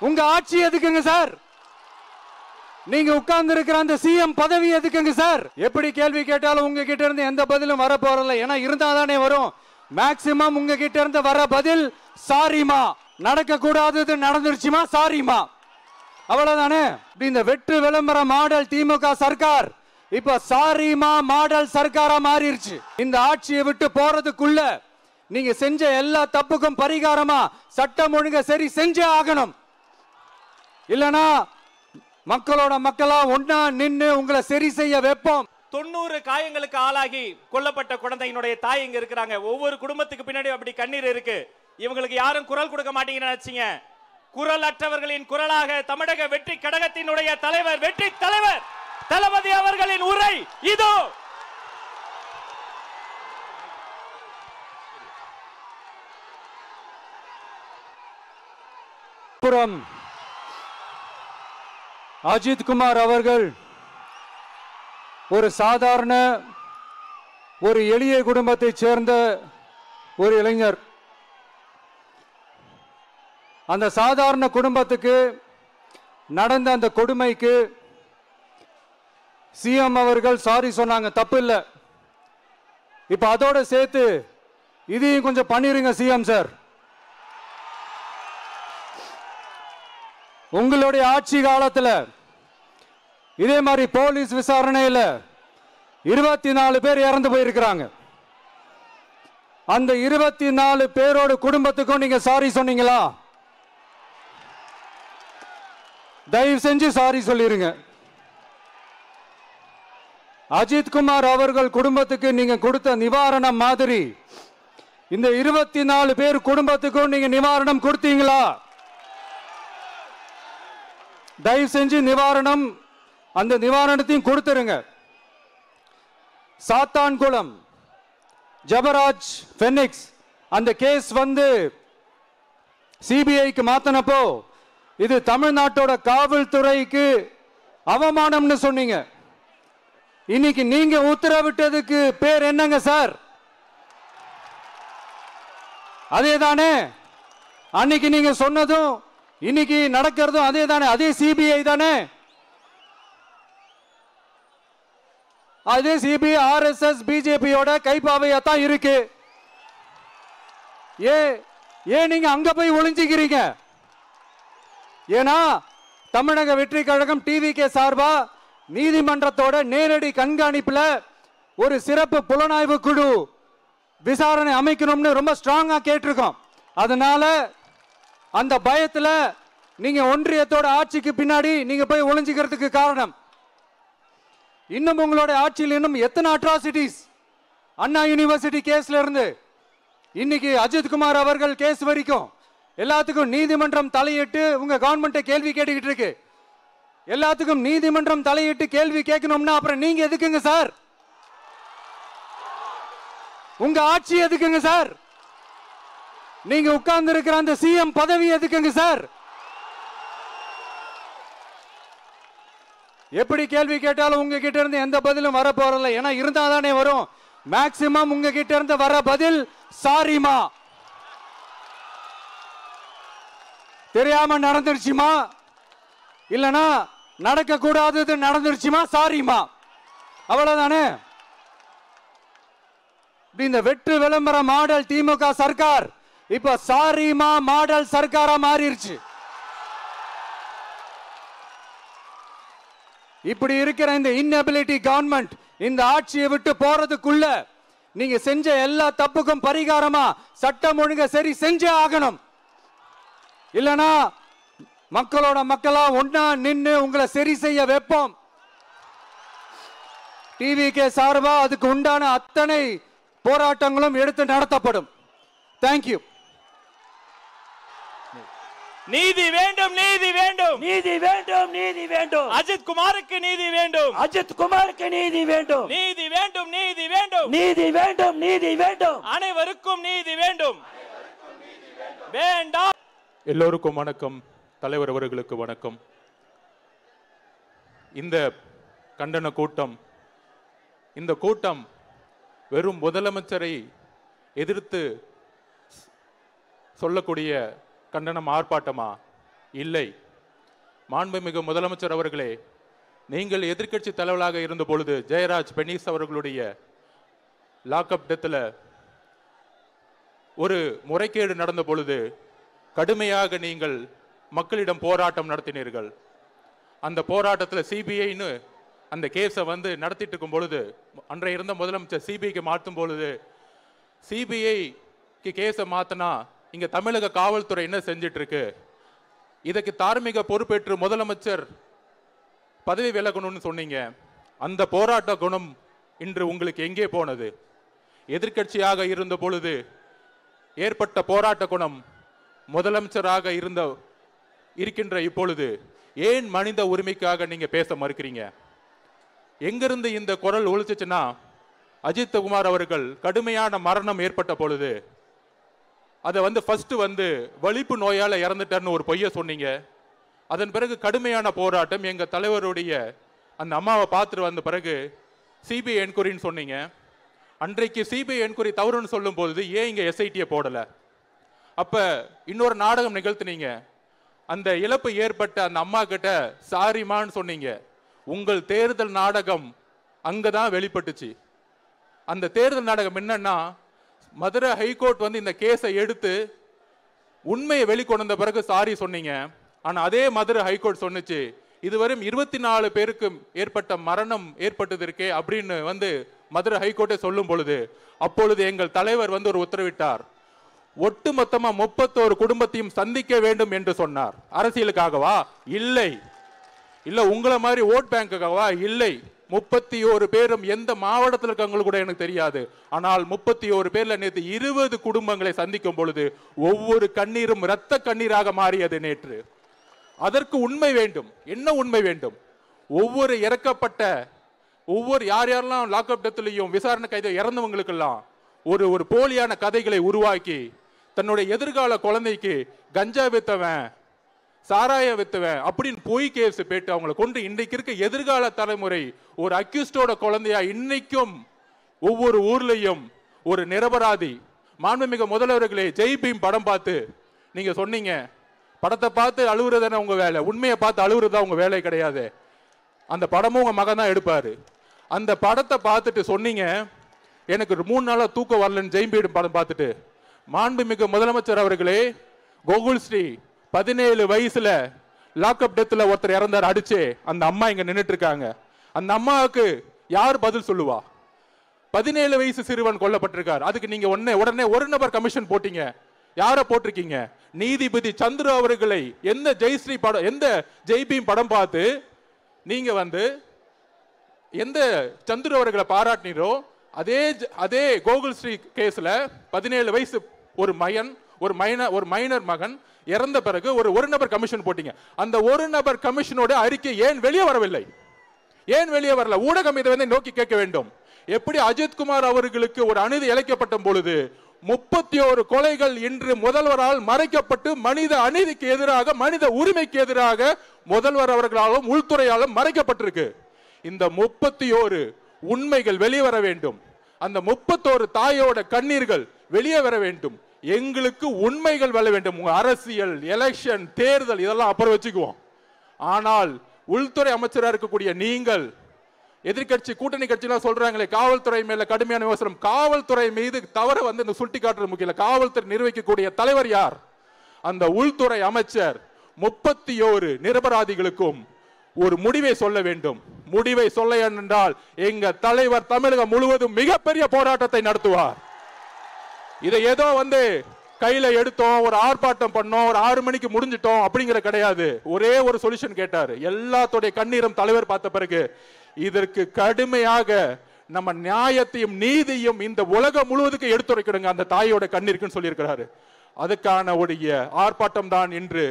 உங்க ஆட்சி எதுக்குங்க சார்? நீங்க உட்கார்ந்து இருக்கிற அந்த சிஎம் பதவி எதுக்குங்க சார்? எப்படி கேள்வி கேட்டாலும் உங்ககிட்ட இருந்து எந்த பதிலும் வர போறதில்லை. ஏன்னா இருந்தாதானே வரும். மேக்சிமம் உங்ககிட்ட இருந்து வர பதில் சாரிமா, நடக்க கூடாதது நடந்துருச்சுமா, சாரிமா, அவ்வளவுதானே. இந்த வெற்று விளம்பர மாடல் திமுக சர்க்கார் இப்ப சாரிமா மாடல் சர்க்காரா மாறிடுச்சு. இந்த ஆட்சியை விட்டு போறதுக்குள்ள நீங்க செஞ்ச எல்லா தப்புக்கும் பரிகாரமா சட்டம் ஒழுங்க சரி செஞ்சே ஆகணும். இல்லனா மக்களோட மக்களா ஒன்னா நின்னு உங்களை சரி செய்ய வைப்போம். 90 காயங்களுக்கு ஆளாகி கொல்லப்பட்ட குழந்தையினுடைய தாய் இங்க இருக்கிறாங்க. ஒவ்வொரு குடும்பத்துக்கு பின்னாடி அப்படி கண்ணீர் இருக்கு. இவங்களுக்கு யாரும் குரல் கொடுக்க மாட்டீங்கன்னு நினைச்சீங்க. குரல் அற்றவர்களின் குரலாக தமிழக வெற்றி கழகத்தினுடைய தலைவர், வெற்றி தலைவர் தளபதி அவர்களின் உரை இதோ. புறம் அஜித் குமார் அவர்கள் ஒரு சாதாரண ஒரு எளிய குடும்பத்தைச் சேர்ந்த ஒரு இளைஞர். அந்த சாதாரண குடும்பத்துக்கு நடந்த அந்த கொடுமைக்கு சிஎம் அவர்கள் சாரி சொன்னாங்க, தப்பு இல்லை. இப்ப அதோட சேர்த்து இதையும் கொஞ்சம் பண்ணிருங்க சிஎம் சார். உங்களுடைய ஆட்சி காலத்தில் இதே மாதிரி போலீஸ் விசாரணையில் 24 பேர் இறந்து போயிருக்கிறாங்க. அந்த 24 பேரோட குடும்பத்துக்கும் நீங்க சாரி சொன்னீங்களா? தயவு செஞ்சு சாரி சொல்லிருங்க. அஜித் குமார் அவர்கள் குடும்பத்துக்கு நீங்க கொடுத்த நிவாரணம் மாதிரி இந்த 24 பேர் குடும்பத்துக்கும் நீங்க நிவாரணம் கொடுத்தீங்களா? தயவு செஞ்சு நிவாரணம், அந்த நிவாரணத்தையும் கொடுத்துருங்க. சாத்தான்குளம் ஜபராஜ் ஃபெனிக்ஸ் அந்த கேஸ் வந்து சிபிஐக்கு மாத்தினப்போ இது தமிழ்நாட்டோட காவல்துறைக்கு அவமானம்னு சொன்னீங்க. இன்னைக்கு நீங்க உத்தரவிட்டதுக்கு பேர் என்னங்க சார்? அதே தானே அன்னைக்கு நீங்க சொன்னதும் இன்னைக்கு நடக்கிறதும் அதே தானே? அதே சிபிஐ தானே? அதே சிபிஐ ஆர்எஸ்எஸ் பிஜேபியோட கைப்பாவையாத்தான் இருக்கு. ஏன் நீங்க அங்க போய் ஒளிஞ்சுக்கிறீங்க? ஏன்னா தமிழக வெற்றி கழகம் டிவிகே சார்பா நீதிமன்றத்தோட நேரடி கண்காணிப்புல ஒரு சிறப்பு புலனாய்வு குழு விசாரணை அமைக்கணும்னு ரொம்ப ஸ்ட்ராங்கா கேட்டிருக்கோம். அதனால அந்த பயத்துல நீங்க ஒன்றியத்தோட ஆட்சிக்கு பின்னாடி நீங்க போய் ஒளிஞ்சுக்கிறதுக்கு காரணம். இன்னும் உங்களோட ஆட்சியில் இன்னும் எத்தனை அட்ராசிட்டிஸ், அண்ணா யூனிவர்சிட்டி கேஸ்ல இருந்து இன்னைக்கு அஜித் குமார் அவர்கள் கேஸ் வரைக்கும் எல்லாத்துக்கும் நீதிமன்றம் தலையிட்டு உங்க கவர்மெண்ட் கேள்வி கேட்டுக்கிட்டு இருக்கு. எல்லாத்துக்கும் நீதிமன்றம் தலையிட்டு கேள்வி கேட்கணும்னா அப்புறம் நீங்க எதுக்குங்க சார்? உங்க ஆட்சி எதுக்குங்க சார்? நீங்க உட்கார்ந்து இருக்கிற அந்த சிஎம் பதவி எதுக்குங்க சார்? எப்படி கேள்வி கேட்டாலும் உங்ககிட்ட இருந்து எந்த பதிலும் வர போறதில்லை. ஏன்னா இருந்தாதானே வரும். மேக்சிமம் உங்ககிட்ட இருந்து வர பதில் சாரிமா, தெரியாம நடந்துருச்சுமா, இல்லனா நடக்க கூடாதது நடந்துருச்சுமா, சாரிமா, அவ்வளவுதானே. இந்த வெற்று விளம்பர மாடல் திமுக சர்க்கார் இப்ப சாரிமா மாடல் சர்க்காரா மாறிடுச்சு. இப்படி இருக்கிற இந்த இன்எபிலிட்டி கவர்மெண்ட் இந்த ஆட்சியை விட்டு போறதுக்குள்ள நீங்க செஞ்ச எல்லா தப்புக்கும் பரிகாரமா சட்டம் ஒழுங்க சரி செஞ்சே ஆகணும். இல்லனா மக்களோட மக்களா ஒன்னா நின்னு உங்களை சரி செய்ய வைப்போம். டிவிகே சார்பா அதுக்கு உண்டான அத்தனை போராட்டங்களும் எடுத்து நடத்தப்படும். தேங்க்யூ. நீதி வேண்டும், நீதி வேண்டும், நீதி வேண்டும், நீதி வேண்டும். அஜித் குமாருக்கு நீதி வேண்டும், அஜித் குமாருக்கு நீதி வேண்டும், நீதி வேண்டும், நீதி வேண்டும், நீதி வேண்டும், நீதி வேண்டும். அனைவருக்கும் நீதி வேண்டும், வேண்டாம். எல்லோருக்கும் வணக்கம். தலைவர் அவர்களுக்கு வணக்கம். இந்த கண்டன கூட்டம், இந்த கூட்டம் வெறும் முதலமைச்சரை எதிர்த்து சொல்லக்கூடிய கண்டனம் ஆர்ப்பாட்டமா? இல்லை. மாண்புமிகு முதலமைச்சர் அவர்களே, நீங்கள் எதிர்க்கட்சி தலைவராக இருந்த பொழுது ஜெயராஜ் பெனிஸ் அவர்களுடைய லாக்அப் டெத்தில் ஒரு முறைகேடு நடந்த பொழுது கடுமையாக நீங்கள் மக்களிடம் போராட்டம் நடத்தினீர்கள். அந்த போராட்டத்தில் சிபிஐன்னு அந்த கேஸை நடத்திட்டு இருக்கும் பொழுது, அன்றைய இருந்த முதலமைச்சர் சிபிஐக்கு மாற்றும் பொழுது, சிபிஐக்கு கேஸை மாத்தினா இங்க தமிழக காவல்துறை என்ன செஞ்சிட்டு இருக்கு, இதுக்கு தார்மீக பொறுப்பேற்று முதலமைச்சர் பதவி விலகணும்னு சொன்னீங்க. அந்த போராட்ட குணம் இன்று உங்களுக்கு எங்கே போனது? எதிர்க்கட்சியாக இருந்த பொழுது ஏற்பட்ட போராட்ட குணம் முதலமைச்சராக இருக்கின்ற இப்பொழுது ஏன் மனித உரிமைக்காக நீங்க பேச மறுக்கிறீங்க? எங்கிருந்து இந்த குரல் ஒழிச்சுச்சுன்னா, அஜித் குமார் அவர்கள் கடுமையான மரணம் ஏற்பட்ட பொழுது அதை ஃபர்ஸ்ட் வலிப்பு நோயால இறந்துட்டார்னு ஒரு பொய்ய சொன்னீங்க. அதன் பிறகு கடுமையான போராட்டம், எங்க தலைவருடைய அந்த அம்மாவை பார்த்துட்டு வந்த பிறகு சிபிஐ என்கொயரின்னு சொன்னீங்க. அன்றைக்கு சிபிஐ என்கொயரி தவறுன்னு சொல்லும் போது ஏன் இங்க எஸ்ஐடியை போடல? அப்ப இன்னொரு நாடகம் நிகழ்த்தினீங்க. அந்த இழப்பு ஏற்பட்ட அந்த அம்மா கிட்ட சாரிமான்னு சொன்னீங்க. உங்கள் தேர்தல் நாடகம் அங்கதான் வெளிப்பட்டுச்சு. அந்த தேர்தல் நாடகம் என்னன்னா, மதுரை ஹைகோர்ட் இந்த கேஸை எடுத்து உண்மையை வெளிக்கொண்டு வந்த பிறகு சாரி சொன்னீங்க. ஆனா அதே மதுரை ஹைகோர்ட் சொன்னிச்சு, இதுவரை 24 பேருக்கு ஏற்பட்ட மரணம் ஏற்பட்டது இருக்கே அப்படின்னு மதுரை ஹைகோர்ட்டை சொல்லும் பொழுது, அப்பொழுது எங்கள் தலைவர் ஒரு உத்தரவிட்டார். ஒட்டுமொத்தமா 31 குடும்பத்தையும் சந்திக்க வேண்டும் என்று சொன்னார். அரசியலுக்காகவா? இல்லை. இல்ல உங்களை மாதிரி ஓட் பேங்குக்காகவா? இல்லை. 31 பேரும் எந்த மாவட்டத்தில் இருக்காங்க கூட எனக்கு தெரியாது. ஆனால் 31 பேர்ல நேற்று 20 குடும்பங்களை சந்திக்கும் பொழுது ஒவ்வொரு கண்ணீரும் இரத்த கண்ணீராக மாறியது நேற்று. அதற்கு உண்மை வேண்டும். என்ன உண்மை வேண்டும்? ஒவ்வொரு இறக்கப்பட்ட யார் யாரெல்லாம் லாக்அப் டெத்லையும் விசாரணை கைது இறந்தவங்களுக்கெல்லாம் ஒரு போலியான கதைகளை உருவாக்கி தன்னுடைய எதிர்கால குழந்தைக்கு கஞ்சா வித்தவன், சாராய வித்தவன் அப்படின்னு பொய் கேஸ் போட்டு அவங்களை கொண்டு இன்றைக்கு இருக்க எதிர்கால தலைமுறை ஒரு அக்யூஸ்டோட குழந்தையா இன்னைக்கும் ஒவ்வொரு ஊர்லயும் ஒரு நிரபராதி. மாண்புமிகு முதல்வர்களே, ஜெய் பீம் படம் பார்த்து நீங்க சொன்னீங்க, படத்தை பார்த்து அழுகுறதானே உங்க வேலை, உண்மையை பார்த்து அழுகுறதா உங்க வேலை கிடையாது. அந்த படமும் உங்க மகன் தான் எடுப்பாரு. அந்த படத்தை பார்த்துட்டு சொன்னீங்க, எனக்கு 3 நாளா தூக்கம் வரலன்னு ஜெய் பீம் படம் பார்த்துட்டு. மாண்புமிகு முதலமைச்சர் அவர்களே, கோகுல் ஸ்ரீ 17 வயசுல லாக்அப் டெத்ல ஒருத்தர் இறந்தார் அடிச்சு. அந்த அம்மா இங்க நின்றுட்டு இருக்காங்க. அந்த அம்மாவுக்கு யார் பதில் சொல்லுவா? 17 வயசு சிறுவன் கொல்லப்பட்டிருக்கார். அதுக்கு நீங்க உடனே ஒரு நபர் கமிஷன் போட்டீங்க. யார போட்டிருக்கீங்க? நீதிபதி சந்துரு அவர்களை எந்த ஜெயஸ்ரீ படம், எந்த ஜெய்பீம் படம் பார்த்து நீங்க எந்த சந்துரு அவர்களை பாராட்டினீரோ அதே கோகுல் ஸ்ரீ கேஸ்ல 17 வயசு ஒரு மைனர் மகன் இறந்த பிறகு ஒரு நபர் கமிஷன் போட்டீங்க. அந்த ஒரு நபர் கமிஷனோட அறிக்கை ஏன் வெளியே வரவில்லை? ஏன் வெளியே வரல? ஊடகம் இதை நோக்கி கேட்க வேண்டும். எப்படி அஜித் குமார் அவர்களுக்கு ஒரு அநீதி இழைக்கப்பட்ட பொழுது 31 கொலைகள் இன்று முதல்வரால் மறைக்கப்பட்டு மனித அநீதிக்கு எதிராக, மனித உரிமைக்கு எதிராக முதல்வர் அவர்களாலும் உள்துறையாலும் மறைக்கப்பட்டிருக்கு. இந்த 31 உண்மைகள் வெளியே வர வேண்டும். அந்த 31 தாயோட கண்ணீர்கள் வெளியே வர வேண்டும். எங்களுக்கு உண்மைகள் வர வேண்டும். அரசியல், எலெக்ஷன், தேர்தல் இதெல்லாம் அப்புறம் வச்சுக்குவோம். ஆனால் உள்துறை அமைச்சராக இருக்கக்கூடிய நீங்கள், எதிர்கட்சி கூட்டணி கட்சியெல்லாம் சொல்றாங்களே காவல்துறை மேல கடுமையான விமர்சனம். காவல்துறை மீது தவற சுட்டி காட்டுறது முக்கியம். காவல்துறை நிர்வகிக்கக்கூடிய தலைவர் யார்? அந்த உள்துறை அமைச்சர் 31 நிரபராதிகளுக்கும் ஒரு முடிவை சொல்ல வேண்டும். முடிவை சொல்ல என்றால் எங்க தலைவர் தமிழகம் முழுவதும் மிகப்பெரிய போராட்டத்தை நடத்துவார். இதை ஏதோ கையில எடுத்தோம், ஒரு ஆர்ப்பாட்டம் பண்ணோம், ஒரு 6 மணிக்கு முடிஞ்சிட்டோம் அப்படிங்கிற கிடையாது. ஒரே ஒரு சொல்யூஷன் கேட்டாரு. எல்லாத்தோடைய கண்ணீரும் தலைவர் பார்த்த பிறகு இதற்கு கடுமையாக நம்ம நியாயத்தையும் நீதியும் இந்த உலகம் முழுவதுக்கு எடுத்துரைக்கணுங்க அந்த தாயோட கண்ணீருக்குன்னு சொல்லியிருக்கிறாரு. அதுக்கான உடைய ஆர்ப்பாட்டம் தான் இன்று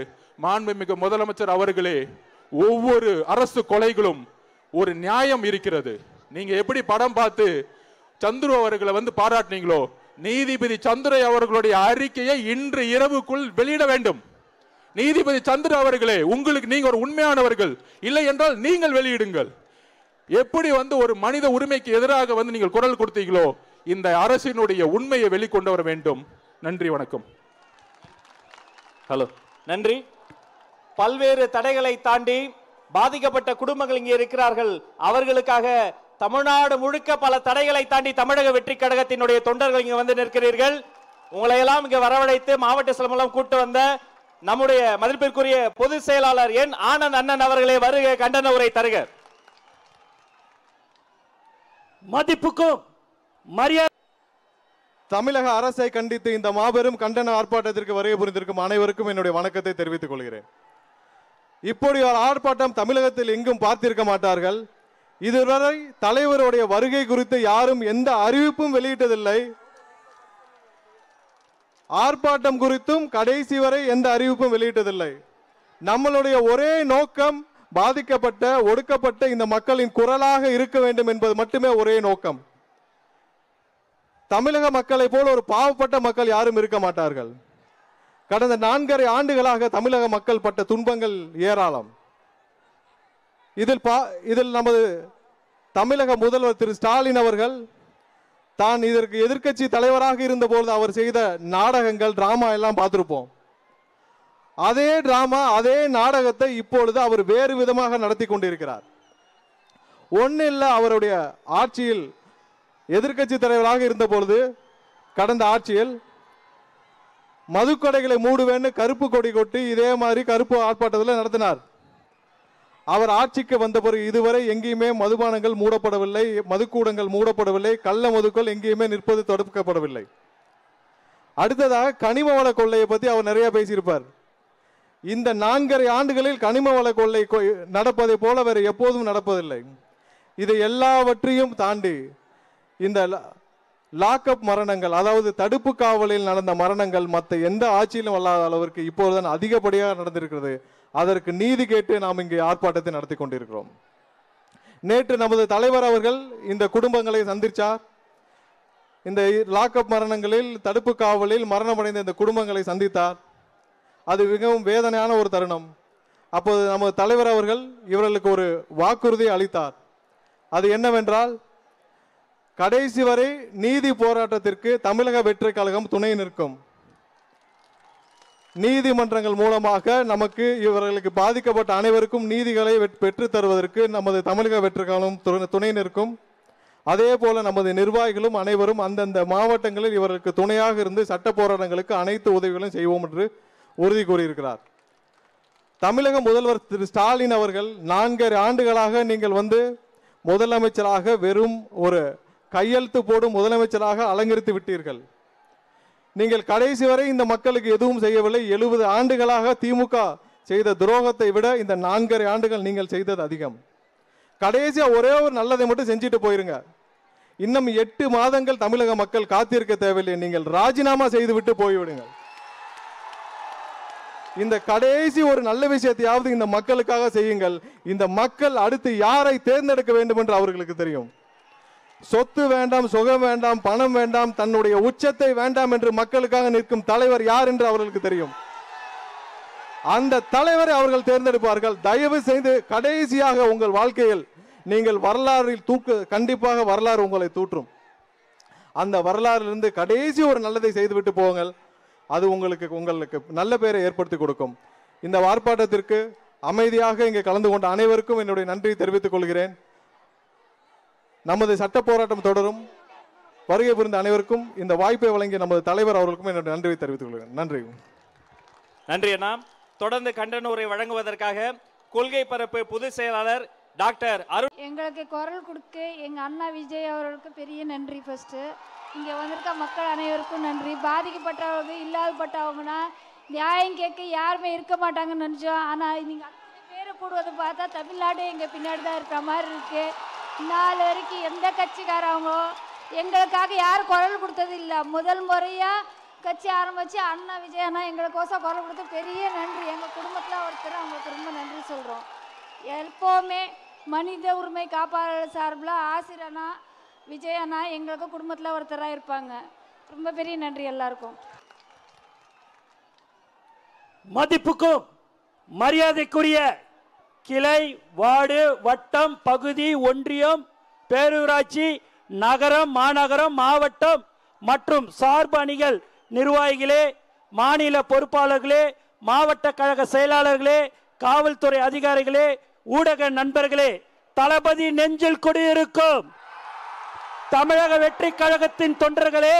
மாண்புமிகு முதலமைச்சர் அவர்களே, ஒவ்வொரு அரசு கொலைகளும் ஒரு நியாயம் இருக்கிறது. நீங்க எப்படி படம் பார்த்து சந்துரு அவர்களை பாராட்டினீங்களோ, நீதிபதி சந்துரை அவர்களுடைய அறிக்கையை இன்று இரவுக்குள் வெளியிட வேண்டும். நீதிபதி சந்துரு அவர்களே, உங்களுக்கு நீங்க ஒரு உண்மையானவர்கள், இல்லை என்றால் நீங்கள் வெளியிடுங்கள். எப்படி ஒரு மனித உரிமைக்கு எதிராக நீங்கள் குரல் கொடுத்தீங்களோ, இந்த அரசினுடைய உண்மையை வெளிக்கொண்டு வர வேண்டும். நன்றி, வணக்கம். ஹலோ, நன்றி. பல்வேறு தடைகளை தாண்டி பாதிக்கப்பட்ட குடும்பங்கள் இங்கே இருக்கிறார்கள். அவர்களுக்காக தமிழ்நாடு முழுக்க பல தடைகளை தாண்டி தமிழக வெற்றி கழகத்தினுடைய தொண்டர்கள் இங்க வந்து நிற்கிறீர்கள். உங்களை எல்லாம் இங்க வரவழைத்து மாவட்ட செயலர் மூலம் கூட்டு வந்த நம்முடைய மதிப்பிற்குரிய பொதுச் செயலாளர் என் ஆனந்த் அண்ணன் அவர்களே வருக, கண்டன உரை தருக. மதிப்புக்கும் மரியாதை. தமிழக அரசை கண்டித்து இந்த மாபெரும் கண்டன ஆர்ப்பாட்டத்திற்கு வருகை புரிந்திருக்கும் அனைவருக்கும் என்னுடைய வணக்கத்தை தெரிவித்துக் கொள்கிறேன். இப்படி ஒரு ஆர்ப்பாட்டம் தமிழகத்தில் எங்கும் பார்த்திருக்க மாட்டார்கள். இதுவரை தலைவருடைய வருகை குறித்து யாரும் எந்த அறிவிப்பும் வெளியிட்டதில்லை. ஆர்ப்பாட்டம் குறித்தும் கடைசி வரை எந்த அறிவிப்பும் வெளியிட்டதில்லை. நம்மளுடைய ஒரே நோக்கம் பாதிக்கப்பட்ட ஒடுக்கப்பட்ட இந்த மக்களின் குரலாக இருக்க வேண்டும் என்பது மட்டுமே ஒரே நோக்கம். தமிழக மக்களை போல ஒரு பாவப்பட்ட மக்கள் யாரும் இருக்க மாட்டார்கள். கடந்த 4.5 ஆண்டுகளாக தமிழக மக்கள் பட்ட துன்பங்கள் ஏராளம். இதில் நமது தமிழக முதல்வர் திரு ஸ்டாலின் அவர்கள் தான் இதற்கு எதிர்க்கட்சி தலைவராக இருந்தபோது அவர் செய்த நாடகங்கள், டிராமா எல்லாம் பார்த்திருப்போம். அதே டிராமா, அதே நாடகத்தை இப்பொழுது அவர் வேறு விதமாக நடத்தி கொண்டிருக்கிறார். ஒன்னும் இல்லை, அவருடைய ஆட்சியில் எதிர்க்கட்சி தலைவராக இருந்தபொழுது கடந்த ஆட்சியில் மதுக்கடைகளை மூடுவேன்னு கருப்பு கொடி கொட்டி இதே மாதிரி கருப்பு ஆர்ப்பாட்டத்தில் நடத்தினார். அவர் ஆட்சிக்கு வந்த பிறகு இதுவரை எங்கேயுமே மதுபானங்கள் மூடப்படவில்லை, மதுக்கூடங்கள் மூடப்படவில்லை, கள்ள மதுக்கள் எங்கேயுமே நிற்பது தடுக்கப்படவில்லை. அடுத்ததாக கனிம வள கொள்ளையை பற்றி அவர் நிறைய பேசியிருப்பார். இந்த 4.5 ஆண்டுகளில் கனிம வள கொள்ளை நடப்பதை போல வேறு எப்போதும் நடப்பதில்லை. இது எல்லாவற்றையும் தாண்டி இந்த லாக்அப் மரணங்கள், அதாவது தடுப்பு காவலில் நடந்த மரணங்கள் மற்ற எந்த ஆட்சியிலும் அல்லாத அளவிற்கு இப்போதுதான் அதிகப்படியாக நடந்திருக்கிறது. அதற்கு நீதி கேட்டு நாம் இங்கே ஆர்ப்பாட்டத்தை நடத்தி கொண்டிருக்கிறோம். நேற்று நமது தலைவர் அவர்கள் இந்த குடும்பங்களை சந்தித்தார். இந்த லாக்அப் மரணங்களில் தடுப்பு காவலில் மரணமடைந்த இந்த குடும்பங்களை சந்தித்தார். அது மிகவும் வேதனையான ஒரு தருணம். அப்போது நமது தலைவர் அவர்கள் இவர்களுக்கு ஒரு வாக்குறுதி அளித்தார். அது என்னவென்றால், கடைசி வரை நீதி போராட்டத்திற்கு தமிழக வெற்றி கழகம் துணை நிற்கும். நீதிமன்றங்கள் மூலமாக நமக்கு இவர்களுக்கு பாதிக்கப்பட்ட அனைவருக்கும் நீதிகளை பெற்று தருவதற்கு நமது தமிழக வெற்றி கழகம் துணை நிற்கும். அதே போல நமது நிர்வாகிகளும் அனைவரும் அந்தந்த மாவட்டங்களில் இவர்களுக்கு துணையாக இருந்து சட்ட போராட்டங்களுக்கு அனைத்து உதவிகளும் செய்வோம் என்று உறுதி கூறியிருக்கிறார். தமிழக முதல்வர் திரு ஸ்டாலின் அவர்கள் 4.5 ஆண்டுகளாக நீங்கள் வந்து முதலமைச்சராக வெறும் ஒரு கையெழுத்து போடும் முதலமைச்சராக அலங்கரித்து விட்டீர்கள். நீங்கள் கடைசி வரை இந்த மக்களுக்கு எதுவும் செய்யவில்லை. 70 ஆண்டுகளாக திமுக செய்த துரோகத்தை விட இந்த 4.5 ஆண்டுகள் நீங்கள் செய்தது அதிகம். கடைசியா ஒரே ஒரு நல்லதை மட்டும் செஞ்சுட்டு போயிருங்க. இன்னும் 8 மாதங்கள் தமிழக மக்கள் காத்திருக்க தேவையில்லை. நீங்கள் ராஜினாமா செய்து விட்டு போய்விடுங்கள். இந்த கடைசி ஒரு நல்ல விஷயத்தையாவது இந்த மக்களுக்காக செய்யுங்கள். இந்த மக்கள் அடுத்து யாரை தேர்ந்தெடுக்க வேண்டும் என்று அவர்களுக்கு தெரியும். சொத்து வேண்டாம், சுகம் வேண்டாம், பணம் வேண்டாம், தன்னுடைய உச்சத்தை வேண்டாம் என்று மக்களுக்காக நிற்கும் தலைவர் யார் என்று அவர்களுக்கு தெரியும். அந்த தலைவரை அவர்கள் தேர்ந்தெடுப்பார்கள். தயவு செய்து கடைசியாக உங்கள் வாழ்க்கையில் நீங்கள் வரலாறில் கண்டிப்பாக வரலாறு உங்களை தூற்றும். அந்த வரலாறிலிருந்து கடைசி ஒரு நல்லதை செய்துவிட்டு போங்கள். அது உங்களுக்கு நல்ல பெயரை ஏற்படுத்தி கொடுக்கும். இந்த ஆர்ப்பாட்டத்திற்கு அமைதியாக இங்கே கலந்து கொண்ட அனைவருக்கும் என்னுடைய நன்றியை தெரிவித்துக் கொள்கிறேன். நமது சட்ட போராட்டம் தொடரும். வருகை புரிந்த அனைவருக்கும் இந்த வாய்ப்பை வழங்கிய நமது தலைவர் அவர்களுக்கும் என்னுடைய நன்றியை தெரிவித்துக் கொள்கிறேன். நன்றி. நன்றி அண்ணா. தொடர்ந்து கண்டன உரை வழங்குவதற்காக கொள்கை பரப்பு பொதுச் செயலாளர் டாக்டர் அருண். எங்களுக்கு குரல் கொடுக்க எங்க அண்ணா விஜய் அவர்களுக்கு பெரிய நன்றி. ஃபர்ஸ்ட் இங்க வந்திருக்க மக்கள் அனைவருக்கும் நன்றி. பாதிக்கப்பட்டவங்க, இல்லாதப்பட்டவங்கன்னா நியாயம் கேட்க யாருமே இருக்க மாட்டாங்கன்னு நினைச்சோம். ஆனா நீங்க அத்தனை பேரை கூடுவதை பார்த்தா தமிழ்நாடு எங்க பின்னாடி தான் இருக்கிற மாதிரி இருக்கு. நாலு வரைக்கும் எந்த கட்சிக்காரவங்க எங்களுக்காக யாரும் குரல் கொடுத்தது இல்லை. முதல் முறையா கட்சி ஆரம்பிச்சு அண்ணா விஜய் அண்ணா எங்களுக்கோசம் குரல் கொடுத்து பெரிய நன்றி. எங்கள் குடும்பத்தில் ஒருத்தர் அவங்களுக்கு ரொம்ப நன்றி சொல்கிறோம். எப்போவுமே மனித உரிமை காப்பாளர் சார்பில் ஆசிரியர் அண்ணா விஜய் அண்ணா எங்களுக்கு குடும்பத்தில் ஒருத்தராக இருப்பாங்க. ரொம்ப பெரிய நன்றி எல்லாருக்கும். மதிப்புக்கும் மரியாதைக்குரிய கிளை, வார்டு, வட்டம், பகுதி, ஒன்றியம், பேரூராட்சி, நகரம், மாநகரம், மாவட்டம் மற்றும் சார்பு அணிகள் நிர்வாகிகளே, மாநில பொறுப்பாளர்களே, மாவட்ட கழக செயலாளர்களே, காவல்துறை அதிகாரிகளே, ஊடக நண்பர்களே, தளபதி நெஞ்சில் குடியிருக்கும் தமிழக வெற்றி கழகத்தின் தொண்டர்களே,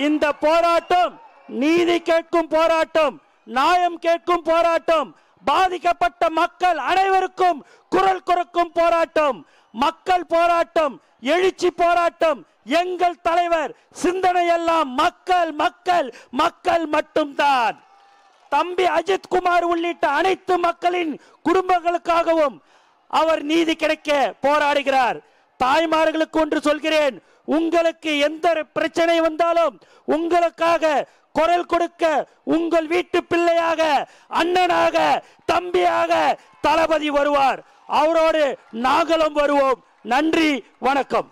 இந்த போராட்டம் நீதி கேட்கும் போராட்டம், நியாயம் கேட்கும் போராட்டம், பாதிக்கப்பட்ட மக்கள் அனைவருக்கும் குரல் கொடுக்கும் போராட்டம், மக்கள் போராட்டம், எழுச்சி போராட்டம். எங்கள் தலைவர் சிந்தனை எல்லாம் மக்கள் மக்கள் மக்கள் மட்டும்தான். தம்பி அஜித் குமார் உள்ளிட்ட அனைத்து மக்களின் குடும்பங்களுக்காகவும் அவர் நீதி கிடைக்க போராடுகிறார். தாய்மார்களுக்கு ஒன்று சொல்கிறேன், உங்களுக்கு எந்த பிரச்சனை வந்தாலும் உங்களுக்காக குரல் கொடுக்க உங்கள் வீட்டு பிள்ளையாக, அண்ணனாக, தம்பியாக தளபதி வருவார். அவரோடு நாங்களும் வருவோம். நன்றி, வணக்கம்.